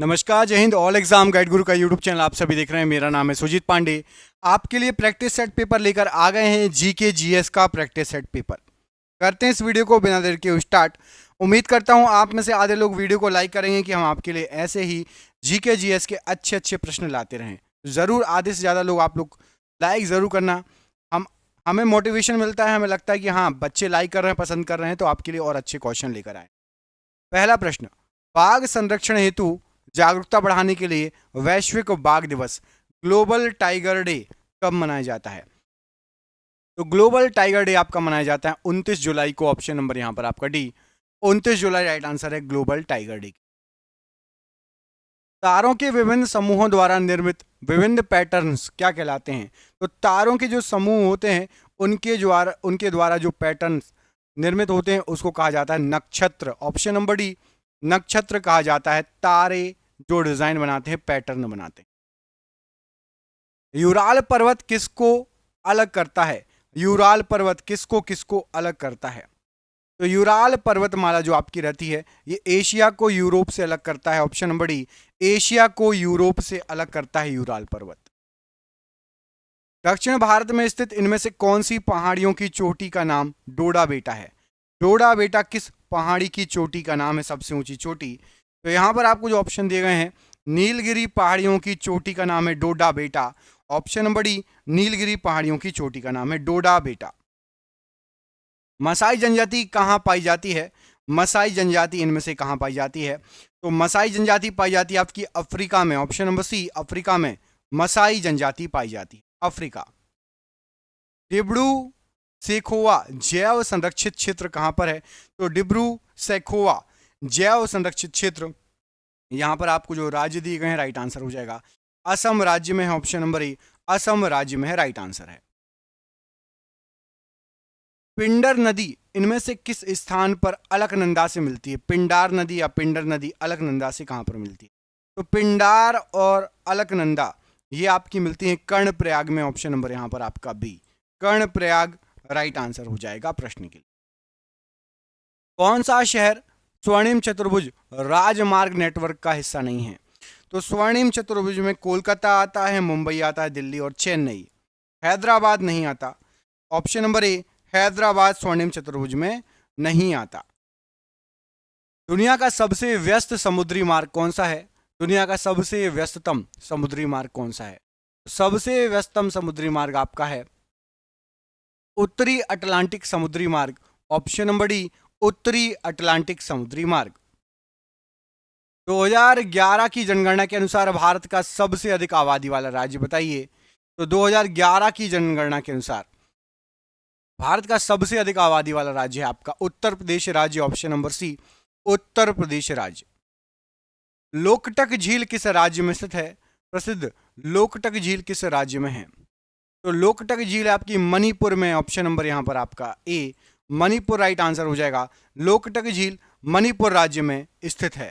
नमस्कार, जय Hind. All exam guide गुरु का यूट्यूब चैनल आप सभी देख रहे हैं। मेरा नाम है सुजीत पांडे। आपके लिए प्रैक्टिस सेट पेपर लेकर आ गए हैं। जीके जीएस का प्रैक्टिस सेट पेपर। करते हैं इस वीडियो को बिना देर के स्टार्ट। उम्मीद करता हूं आप में से आधे लोग वीडियो को लाइक करेंगे कि हम आपके लिए ऐसे ही जीके जीएस के अच्छे अच्छे प्रश्न लाते रहें। ज़रूर आधे से ज़्यादा लोग आप लोग लाइक ज़रूर करना। हमें मोटिवेशन मिलता है, हमें लगता है कि हाँ बच्चे लाइक कर रहे हैं, पसंद कर रहे हैं, तो आपके लिए और अच्छे क्वेश्चन लेकर आए। पहला प्रश्न, बाघ संरक्षण हेतु जागरूकता बढ़ाने के लिए वैश्विक बाघ दिवस ग्लोबल टाइगर डे कब मनाया जाता है? तो ग्लोबल टाइगर डे आपका मनाया जाता है 29 जुलाई को। ऑप्शन नंबर यहां पर आपका डी, 29 जुलाई राइट आंसर है ग्लोबल टाइगर डे। तारों के विभिन्न समूहों द्वारा निर्मित विभिन्न पैटर्न्स क्या कहलाते हैं? तो तारों के जो समूह होते हैं उनके द्वारा जो पैटर्न्स निर्मित होते हैं उसको कहा जाता है नक्षत्र। ऑप्शन नंबर डी, नक्षत्र कहा जाता है तारे जो डिजाइन बनाते हैं, पैटर्न बनाते हैं। यूराल पर्वत किसको अलग करता है? यूराल पर्वत किसको किसको अलग करता है? तो यूराल पर्वतमाला जो आपकी रहती है ये एशिया को यूरोप से अलग करता है। ऑप्शन नंबर डी, एशिया को यूरोप से अलग करता है यूराल पर्वत। दक्षिण भारत में स्थित इनमें से कौन सी पहाड़ियों की चोटी का नाम डोडा बेटा है? डोडा बेटा किस पहाड़ी की चोटी का नाम है, सबसे ऊंची चोटी? तो यहां पर आपको जो ऑप्शन दिए गए हैं, नीलगिरी पहाड़ियों की चोटी का नाम है डोडा बेटा। ऑप्शन नंबर डी, नीलगिरी पहाड़ियों की चोटी का नाम है डोडा बेटा। मसाई जनजाति कहां पाई जाती है? मसाई जनजाति इनमें से कहां पाई जाती है? तो मसाई जनजाति पाई जाती है आपकी अफ्रीका में। ऑप्शन नंबर सी, अफ्रीका में मसाई जनजाति पाई जाती है, अफ्रीका। डिब्रू सेखोवा जैव संरक्षित क्षेत्र कहां पर है? तो डिब्रू सेखोवा जैव संरक्षित क्षेत्र, यहां पर आपको जो राज्य दिए गए हैं राइट आंसर हो जाएगा असम राज्य में है। ऑप्शन नंबर ए, असम राज्य में है, राइट आंसर है। पिंडर नदी इनमें से किस स्थान पर अलकनंदा से मिलती है? पिंडार नदी या पिंडर नदी अलकनंदा से कहां पर मिलती है? तो पिंडार और अलकनंदा ये आपकी मिलती है कर्णप्रयाग में। ऑप्शन नंबर यहां पर आपका बी, कर्णप्रयाग राइट आंसर हो जाएगा प्रश्न के लिए। कौन सा शहर स्वर्णिम चतुर्भुज राजमार्ग नेटवर्क का हिस्सा नहीं है? तो स्वर्णिम चतुर्भुज में कोलकाता आता है, मुंबई आता है, दिल्ली और चेन्नई। हैदराबाद नहीं आता। ऑप्शन नंबर ए, हैदराबाद स्वर्णिम चतुर्भुज में नहीं आता। दुनिया का सबसे व्यस्त समुद्री मार्ग कौन सा है? दुनिया का सबसे व्यस्ततम समुद्री मार्ग कौन सा है? सबसे व्यस्ततम समुद्री मार्ग आपका है उत्तरी अटलांटिक समुद्री मार्ग। ऑप्शन नंबर डी, उत्तरी अटलांटिक समुद्री मार्ग। 2011 की जनगणना के अनुसार भारत का सबसे अधिक आबादी वाला राज्य बताइए। तो 2011 की जनगणना के अनुसार भारत का सबसे अधिक आबादी वाला राज्य है आपका उत्तर प्रदेश राज्य। Option number C, Uttar Pradesh राज्य। लोकटक झील किस राज्य में स्थित है? प्रसिद्ध लोकटक झील किस राज्य में है? तो लोकटक झील आपकी मणिपुर में। ऑप्शन नंबर यहां पर आपका ए, मणिपुर राइट आंसर हो जाएगा। लोकटक झील मणिपुर राज्य में स्थित है।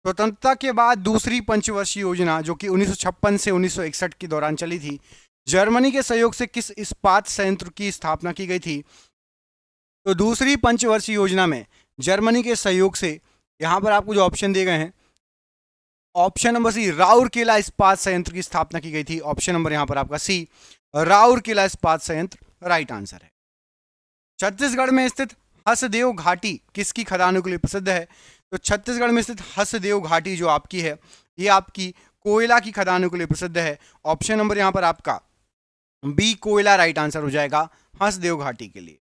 स्वतंत्रता के बाद दूसरी पंचवर्षीय योजना जो कि 1956 से 1961 के दौरान चली थी, जर्मनी के सहयोग से किस इस्पात संयंत्र की स्थापना की गई थी? तो दूसरी पंचवर्षीय योजना में जर्मनी के सहयोग से यहां पर आपको जो ऑप्शन दिए गए हैं, ऑप्शन नंबर सी, राउरकेला इस्पात संयंत्र की स्थापना की गई थी। ऑप्शन नंबर यहां पर आपका सी, राउरकेला इस्पात संयंत्र राइट आंसर है। छत्तीसगढ़ में स्थित हसदेव घाटी किसकी खदानों के लिए प्रसिद्ध है? तो छत्तीसगढ़ में स्थित हसदेव घाटी जो आपकी है ये आपकी कोयला की खदानों के लिए प्रसिद्ध है। ऑप्शन नंबर यहां पर आपका बी, कोयला राइट आंसर हो जाएगा हसदेव घाटी के लिए।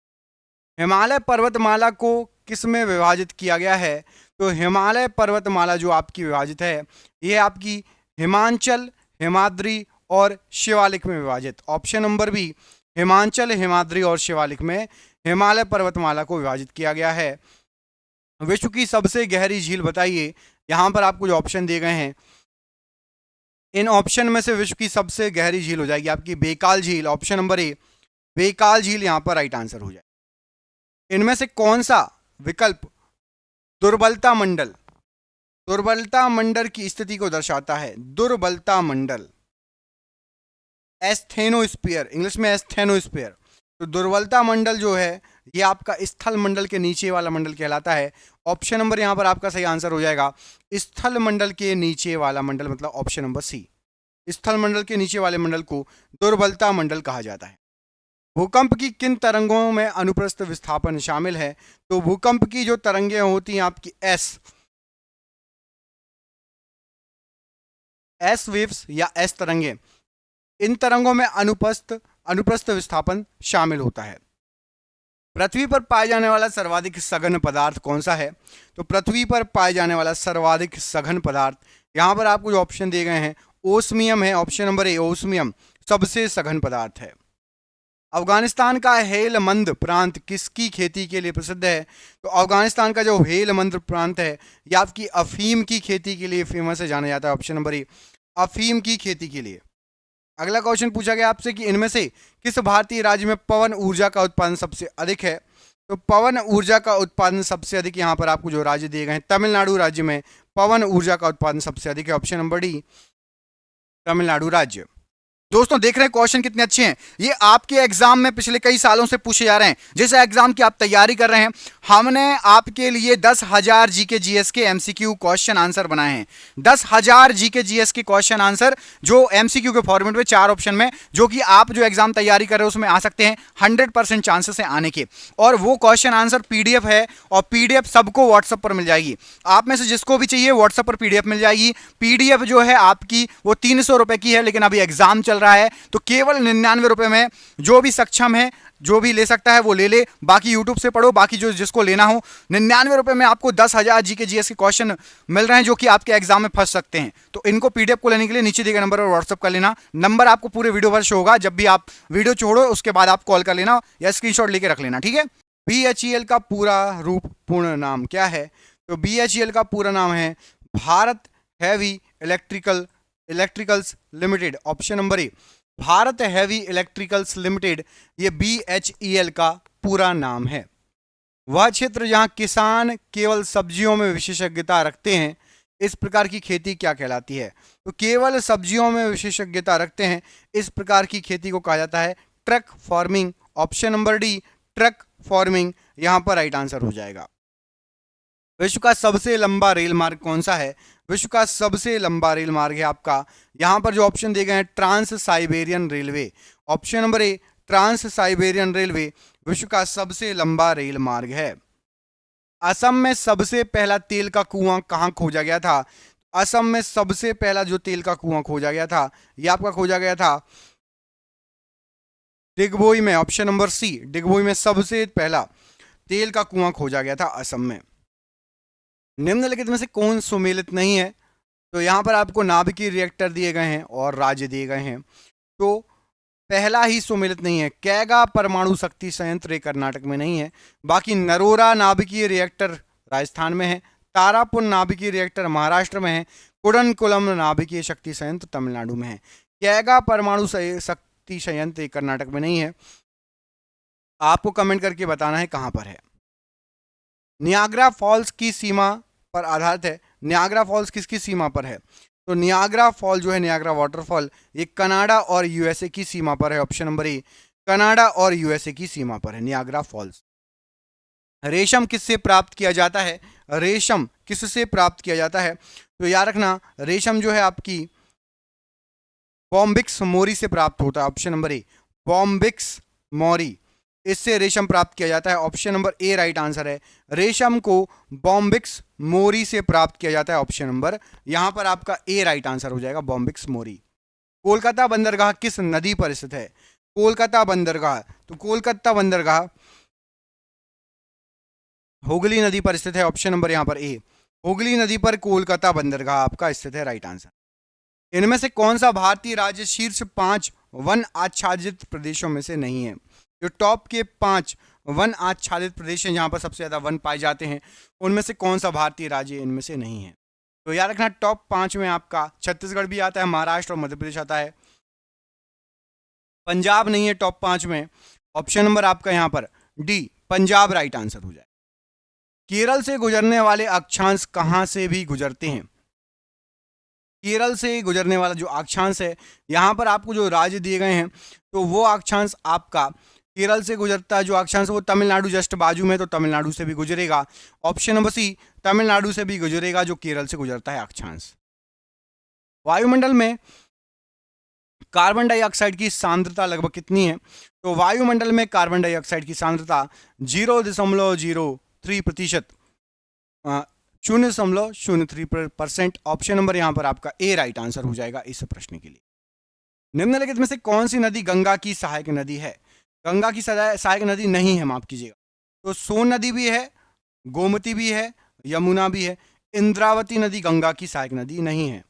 हिमालय पर्वतमाला को किस में विभाजित किया गया है? तो हिमालय पर्वतमाला जो आपकी विभाजित है ये आपकी हिमांचल, हिमाद्री और शिवालिक में विभाजित। Option number B, Himachal, Himadri और शिवालिक में हिमालय पर्वतमाला को विभाजित किया गया है। विश्व की सबसे गहरी झील बताइए। यहां पर आपको जो ऑप्शन दिए गए हैं इन ऑप्शन में से विश्व की सबसे गहरी झील हो जाएगी आपकी बेकाल झील। ऑप्शन नंबर ए, बेकाल झील यहां पर राइट आंसर हो जाए। इनमें से कौन सा विकल्प दुर्बलता मंडल, दुर्बलता मंडल की स्थिति को दर्शाता है? दुर्बलता मंडल, एस्थेनोस्फीयर, इंग्लिश में एस्थेनोस्फीयर। तो दुर्बलता मंडल जो है ये आपका स्थल मंडल के नीचे वाला मंडल कहलाता है। ऑप्शन नंबर यहाँ पर आपका सही आंसर हो जाएगा, स्थल मंडल के नीचे वाला मंडल, मतलब ऑप्शन नंबर सी। स्थल मंडल के नीचे वाले मंडल को दुर्बलता मंडल कहा जाता है। भूकंप की किन तरंगों में अनुप्रस्थ विस्थापन शामिल है? तो भूकंप की जो तरंगें होती हैं आपकी एस वेव्स या एस तरंगे, इन तरंगों में अनुप्रस्थ विस्थापन शामिल होता है। पृथ्वी पर पाए जाने वाला सर्वाधिक सघन पदार्थ कौन सा है? तो पृथ्वी पर पाए जाने वाला सर्वाधिक सघन पदार्थ, यहां पर आपको जो ऑप्शन दिए गए हैं, ओस्मियम है। ऑप्शन नंबर ए, ओस्मियम सबसे सघन पदार्थ है। अफगानिस्तान का हेलमंद प्रांत किसकी खेती के लिए प्रसिद्ध है? तो अफगानिस्तान का जो हेलमंद प्रांत है, यह आपकी अफीम की खेती के लिए फेमस है, जाना जाता है। ऑप्शन नंबर ए, अफीम की खेती के लिए। अगला क्वेश्चन पूछा गया आपसे कि इनमें से किस भारतीय राज्य में पवन ऊर्जा का उत्पादन सबसे अधिक है? तो पवन ऊर्जा का उत्पादन सबसे अधिक यहां पर आपको जो राज्य दिए गए हैं, तमिलनाडु राज्य में पवन ऊर्जा का उत्पादन सबसे अधिक है। ऑप्शन नंबर डी, तमिलनाडु राज्य। दोस्तों देख रहे हैं क्वेश्चन कितने अच्छे हैं। ये आपके एग्जाम में पिछले कई सालों से पूछे जा रहे हैं। जैसे एग्जाम की आप तैयारी कर रहे हैं, हमने आपके लिए 10,000 जीके जीएस के एमसीक्यू क्वेश्चन आंसर बनाए हैं। 10,000 जीके जीएस के क्वेश्चन आंसर जो एमसीक्यू के फॉर्मेट में 4 ऑप्शन में, जो कि आप जो एग्जाम तैयारी कर रहे हो उसमें आ सकते हैं। 100% चांसेस है आने के। और वो क्वेश्चन आंसर पीडीएफ है, और पीडीएफ सबको व्हाट्सएप पर मिल जाएगी। आप में से जिसको भी चाहिए व्हाट्सएप पर पीडीएफ मिल जाएगी। पीडीएफ जो है आपकी वो 300 रुपए की है, लेकिन अभी एग्जाम चल रहा है तो केवल 99 रुपए में जो भी सक्षम है, जो भी ले सकता है वो ले ले। बाकी यूट्यूब से पढ़ो, बाकी जो जिसको लेना हो 99 रुपए में आपको 10,000 जीके जीएस के क्वेश्चन मिल रहे हैं, जो कि आपके एग्जाम में फंस सकते हैं। तो इनको पीडीएफ को लेने के लिए नीचे दिए गए नंबर पर व्हाट्सएप कर लेना। नंबर आपको पूरे वीडियो पर शो होगा। जब भी आप वीडियो छोड़ो उसके बाद आप कॉल कर लेना या स्क्रीनशॉट लेके रख लेना, ठीक है। बीएचईएल का पूरा रूप, पूर्ण नाम क्या है? तो बीएचईएल का पूरा नाम है Bharat heavy electricals limited. Option number ए, भारत हैवी इलेक्ट्रिकल्स लिमिटेड, ये बीएचईएल का पूरा नाम है। वह क्षेत्र जहां किसान केवल सब्जियों में विशेषज्ञता रखते हैं, इस प्रकार की खेती क्या कहलाती है? तो केवल सब्जियों में विशेषज्ञता रखते हैं, इस प्रकार की खेती को कहा जाता है truck farming. Option number D, truck farming यहां पर राइट आंसर हो जाएगा। विश्व का सबसे लंबा रेल मार्ग कौन सा है? विश्व का सबसे लंबा रेल मार्ग है आपका, यहां पर जो ऑप्शन दिए गए हैं, trans Siberian railway. Option number A, trans Siberian railway विश्व का सबसे लंबा रेल मार्ग है। असम में सबसे पहला तेल का कुआं कहां खोजा गया था? असम में सबसे पहला जो तेल का कुआं खोजा गया था, यह आपका खोजा गया था डिगबोई में। ऑप्शन नंबर सी, डिगबोई में सबसे पहला तेल का कुआं खोजा गया था असम में। निम्नलिखित में से कौन सुमेलित नहीं है? तो यहां पर आपको नाभिकीय रिएक्टर दिए गए हैं और राज्य दिए गए हैं, तो पहला ही सुमेलित नहीं है। कैगा परमाणु शक्ति संयंत्र ये कर्नाटक में नहीं है। बाकी नरोरा नाभिकीय रिएक्टर राजस्थान में है, तारापुर नाभिकीय रिएक्टर महाराष्ट्र में है, कुडनकुलम नाभिकीय शक्ति संयंत्र तमिलनाडु में है। कैगा परमाणु शक्ति संयंत्र कर्नाटक में नहीं है। आपको कमेंट करके बताना है कहां पर है। नियाग्रा फॉल्स की सीमा पर आधारित है। नियाग्रा फॉल्स किसकी सीमा पर है? तो नियाग्रा फॉल जो है, नियाग्रा वाटरफॉल, ये कनाडा और यूएसए की सीमा पर है। ऑप्शन नंबर ए, कनाडा और यूएसए की सीमा पर है नियाग्रा फॉल्स। रेशम किससे प्राप्त किया जाता है? रेशम किससे प्राप्त किया जाता है? तो याद रखना, रेशम जो है आपकी बॉम्बिक्स मोरी से प्राप्त होता है। ऑप्शन नंबर ए, बॉम्बिक्स मोरी, इससे रेशम प्राप्त किया जाता है। ऑप्शन नंबर ए राइट आंसर है। रेशम को बॉम्बिक्स मोरी से प्राप्त किया जाता है। ऑप्शन नंबर यहां पर आपका ए राइट आंसर हो जाएगा, बॉम्बिक्स मोरी। कोलकाता बंदरगाह किस नदी पर स्थित है? कोलकाता बंदरगाह, तो कोलकाता बंदरगाह हुगली नदी पर स्थित है। ऑप्शन नंबर यहां पर ए, हुगली नदी पर कोलकाता बंदरगाह आपका स्थित है, राइट आंसर। इनमें से कौन सा भारतीय राज्य शीर्ष 5 वन आच्छादित प्रदेशों में से नहीं है? जो टॉप के 5 वन आच्छादित प्रदेश हैं, जहां पर सबसे ज्यादा वन पाए जाते हैं, उनमें से कौन सा भारतीय राज्य इनमें से नहीं है? तो याद रखना, टॉप 5 में आपका छत्तीसगढ़ भी आता है, महाराष्ट्र और मध्य प्रदेश आता है, पंजाब नहीं है टॉप 5 में। ऑप्शन नंबर आपका यहां पर डी, पंजाब राइट आंसर हो जाए। केरल से गुजरने वाले अक्षांश कहां से भी गुजरते हैं? केरल से गुजरने वाला जो अक्षांश है, यहां पर आपको जो राज्य दिए गए हैं, तो वो अक्षांश आपका केरल से गुजरता है जो अक्षांश वो तमिलनाडु जस्ट बाजू में, तो तमिलनाडु से भी गुजरेगा। ऑप्शन नंबर सी, तमिलनाडु से भी गुजरेगा जो केरल से गुजरता है अक्षांश। वायुमंडल में कार्बन डाइऑक्साइड की सांद्रता लगभग कितनी है? तो वायुमंडल में कार्बन डाइऑक्साइड की सांद्रता 0.03%, 0.03%। ऑप्शन नंबर यहां पर आपका ए राइट आंसर हो जाएगा इस प्रश्न के लिए। निम्नलिखित में से कौन सी नदी गंगा की सहायक नदी है? गंगा की सहायक नदी नहीं है, माफ कीजिएगा। तो सोन नदी भी है, गोमती भी है, यमुना भी है। इंद्रावती नदी गंगा की सहायक नदी नहीं है।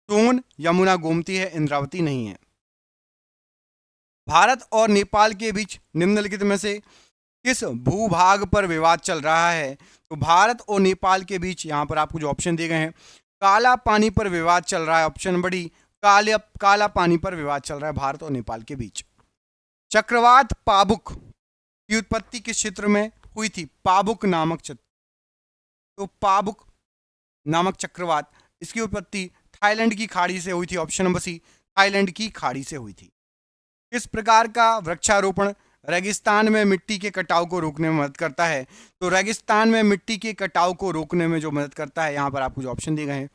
सोन, यमुना, गोमती है, इंद्रावती नहीं है। भारत और नेपाल के बीच निम्नलिखित में से किस भूभाग पर विवाद चल रहा है? तो भारत और नेपाल के बीच यहां पर आपको जो ऑप्शन दिए गए हैं, काला पानी पर विवाद चल रहा है। ऑप्शन बड़ी, काला पानी पर विवाद चल रहा है भारत और नेपाल के बीच। चक्रवात पाबुक की उत्पत्ति किस क्षेत्र में हुई थी? पाबुक नामक तो पाबुक नामक चक्रवात, इसकी उत्पत्ति थाईलैंड की खाड़ी से हुई थी। ऑप्शन नंबर सी, थाईलैंड की खाड़ी से हुई थी। किस प्रकार का वृक्षारोपण रेगिस्तान में मिट्टी के कटाव को रोकने में मदद करता है? तो रेगिस्तान में मिट्टी के कटाव को रोकने में जो मदद करता है, यहां पर आपको जो ऑप्शन दिए गए हैं,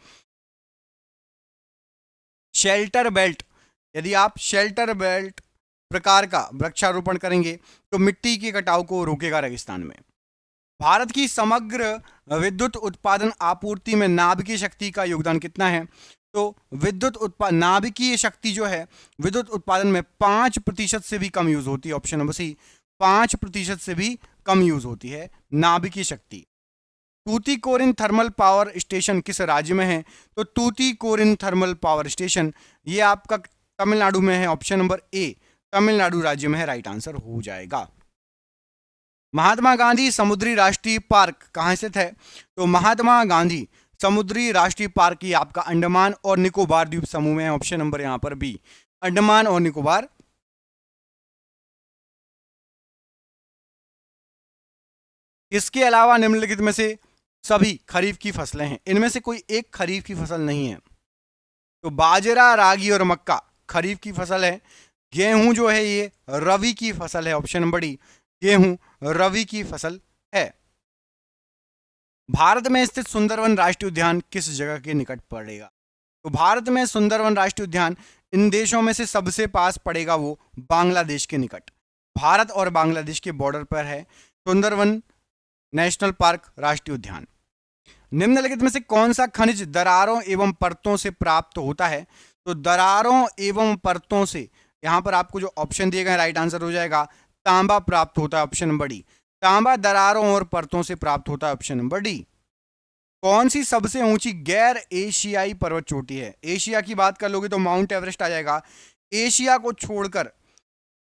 शेल्टर बेल्ट। यदि आप शेल्टर बेल्ट प्रकार का वृक्षारोपण करेंगे तो मिट्टी के कटाव को रोकेगा रेगिस्तान में। भारत की समग्र विद्युत उत्पादन आपूर्ति में नाभिकीय शक्ति का योगदान कितना है? तो नाभिकीय शक्ति जो है विद्युत उत्पादन में 5% से भी कम यूज होती है। ऑप्शन नंबर सी, 5% से भी कम यूज होती है नाभिकीय शक्ति। तूतीकोरिन थर्मल पावर स्टेशन किस राज्य में है? तो तूतीकोरिन थर्मल पावर स्टेशन ये आपका तमिलनाडु में है। ऑप्शन नंबर ए, तमिलनाडु राज्य में है, राइट आंसर हो जाएगा। महात्मा गांधी समुद्री राष्ट्रीय पार्क कहां स्थित है? तो महात्मा गांधी समुद्री राष्ट्रीय पार्क ये आपका अंडमान और निकोबार द्वीप समूह में है। ऑप्शन नंबर यहां पर बी, अंडमान और निकोबार। इसके अलावा निम्नलिखित में से सभी खरीफ की फसलें हैं, इनमें से कोई एक खरीफ की फसल नहीं है। तो बाजरा, रागी और मक्का खरीफ की फसल है। गेहूं जो है ये रवि की फसल है। ऑप्शन नंबर डी, गेहूं रवि की फसल है। भारत में स्थित सुंदरवन राष्ट्रीय उद्यान किस जगह के निकट पड़ेगा? तो भारत में सुंदरवन राष्ट्रीय उद्यान इन देशों में से सबसे पास पड़ेगा वो बांग्लादेश के निकट। भारत और बांग्लादेश के बॉर्डर पर है सुंदरवन नेशनल पार्क राष्ट्रीय उद्यान। निम्नलिखित में से कौन सा खनिज दरारों एवं परतों से प्राप्त होता है? तो दरारों एवं परतों से यहां पर आपको जो ऑप्शन दिए गए राइट आंसर हो जाएगा, तांबा प्राप्त होता है। ऑप्शन नंबर डी, तांबा दरारों और परतों से प्राप्त होता है। Option number D. कौन सी सबसे ऊंची गैर एशियाई पर्वत चोटी है? एशिया की बात कर लोगे तो माउंट एवरेस्ट आ जाएगा। एशिया को छोड़कर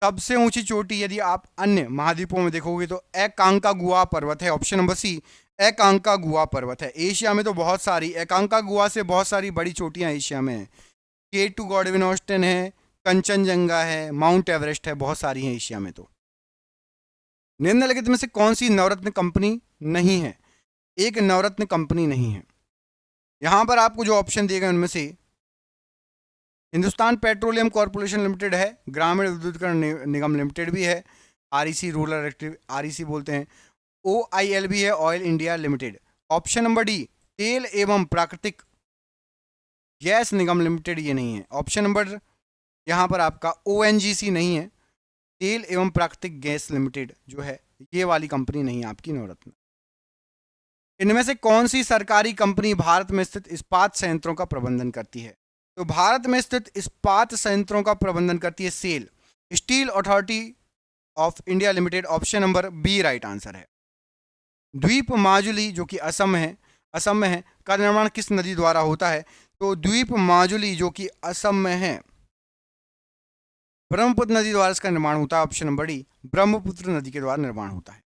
सबसे ऊंची चोटी यदि आप अन्य महाद्वीपों में देखोगे तो एकांकागुआ पर्वत है। ऑप्शन नंबर सी, एकांकागुआ पर्वत है। एशिया में तो बहुत सारी, एकांकागुआ से बहुत सारी बड़ी चोटियां एशिया में है। K2 गॉडविन ऑस्टिन है, कंचनजंगा है, माउंट एवरेस्ट है, बहुत सारी हैं एशिया में। तो निम्नलिखित में से कौन सी नवरत्न कंपनी नहीं है? एक नवरत्न कंपनी नहीं है। यहां पर आपको जो ऑप्शन दिए गए उनमें से हिंदुस्तान पेट्रोलियम कॉर्पोरेशन लिमिटेड है, ग्रामीण विद्युतीकरण निगम लिमिटेड भी है, REC रूरल इलेक्ट्रिक REC बोलते हैं, OIL भी है, oil India limited. Option number D, तेल एवं प्राकृतिक गैस निगम लिमिटेड ये नहीं है। ऑप्शन नंबर यहां पर आपका ONGC नहीं है, तेल एवं प्राकृतिक गैस लिमिटेड जो है ये वाली कंपनी नहीं है आपकी नवरत्न। इनमें से कौन सी सरकारी कंपनी भारत में स्थित इस्पात संयंत्रों का प्रबंधन करती है? तो भारत में स्थित इस्पात संयंत्रों का प्रबंधन करती है SAIL, steel authority of India limited. Option number B right answer है। द्वीप माजुली जो कि असम में है का निर्माण किस नदी द्वारा होता है? तो द्वीप माजुली जो कि असम में है ब्रह्मपुत्र नदी द्वारा इसका निर्माण होता है। ऑप्शन नंबर डी, ब्रह्मपुत्र नदी के द्वारा निर्माण होता है।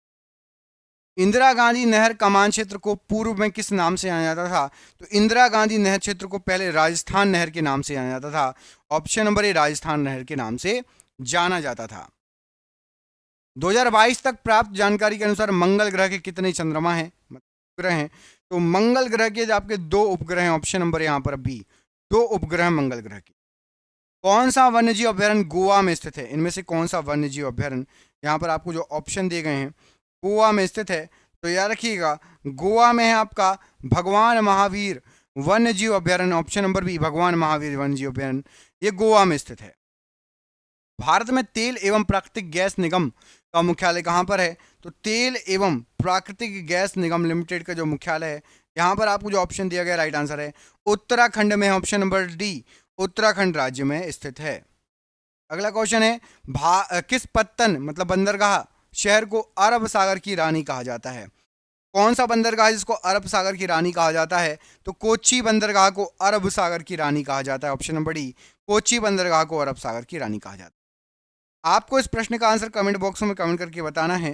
इंदिरा गांधी नहर कमान क्षेत्र को पूर्व में किस नाम से जाना जाता था? तो इंदिरा गांधी नहर क्षेत्र को पहले राजस्थान नहर के नाम से जाना जाता था। ऑप्शन नंबर ए, राजस्थान नहर के नाम से जाना जाता था। 2022 तक प्राप्त जानकारी के अनुसार मंगल ग्रह के कितने चंद्रमा हैं, उपग्रह हैं? तो मंगल ग्रह के आपके 2 उपग्रह हैं। ऑप्शन नंबर यहां पर बी, 2 उपग्रह मंगल ग्रह के। कौन सा वन्यजीव अभ्यारण्य गोवा में स्थित है? इनमें से कौन सा वन्यजीव अभ्यारण्य यहाँ पर आपको जो ऑप्शन दिए गए हैं गोवा में स्थित है। तो याद रखिएगा गोवा में है आपका भगवान महावीर वन्य जीव अभ्यारण्य, ऑप्शन नंबर बी भगवान महावीर वन्य जीव अभ्यारण्य, ये गोवा में स्थित है। भारत में तेल एवं प्राकृतिक गैस निगम का मुख्यालय कहाँ पर है? तो तेल एवं प्राकृतिक गैस निगम लिमिटेड का जो मुख्यालय है, यहाँ पर आपको जो ऑप्शन दिया गया राइट आंसर है उत्तराखंड में, ऑप्शन नंबर डी उत्तराखंड राज्य में स्थित है। अगला क्वेश्चन है किस पत्तन मतलब बंदरगाह शहर को अरब सागर की रानी कहा जाता है? कौन सा बंदरगाह है जिसको अरब सागर की रानी कहा जाता है? तो कोच्चि बंदरगाह को अरब सागर की रानी कहा जाता है, ऑप्शन नंबर डी कोच्चि बंदरगाह को अरब सागर की रानी कहा जाता है। आपको इस प्रश्न का आंसर कमेंट बॉक्स में कमेंट करके बताना है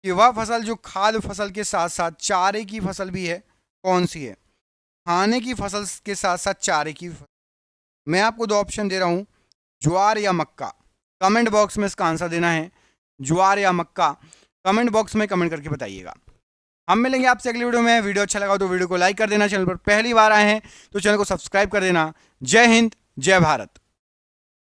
कि वह फसल जो खाद्य फसल के साथ साथ चारे की फसल भी है कौन सी है? खाने की फसल के साथ साथ चारे की फसल। मैं आपको दो ऑप्शन दे रहा हूं, ज्वार या मक्का। कमेंट बॉक्स में इसका आंसर देना है, ज्वार या मक्का। कमेंट बॉक्स में कमेंट करके बताइएगा। हम मिलेंगे आपसे अगली वीडियो में। वीडियो अच्छा लगा तो वीडियो को लाइक कर देना, चैनल पर पहली बार आए हैं तो चैनल को सब्सक्राइब कर देना। जय हिंद, जय भारत।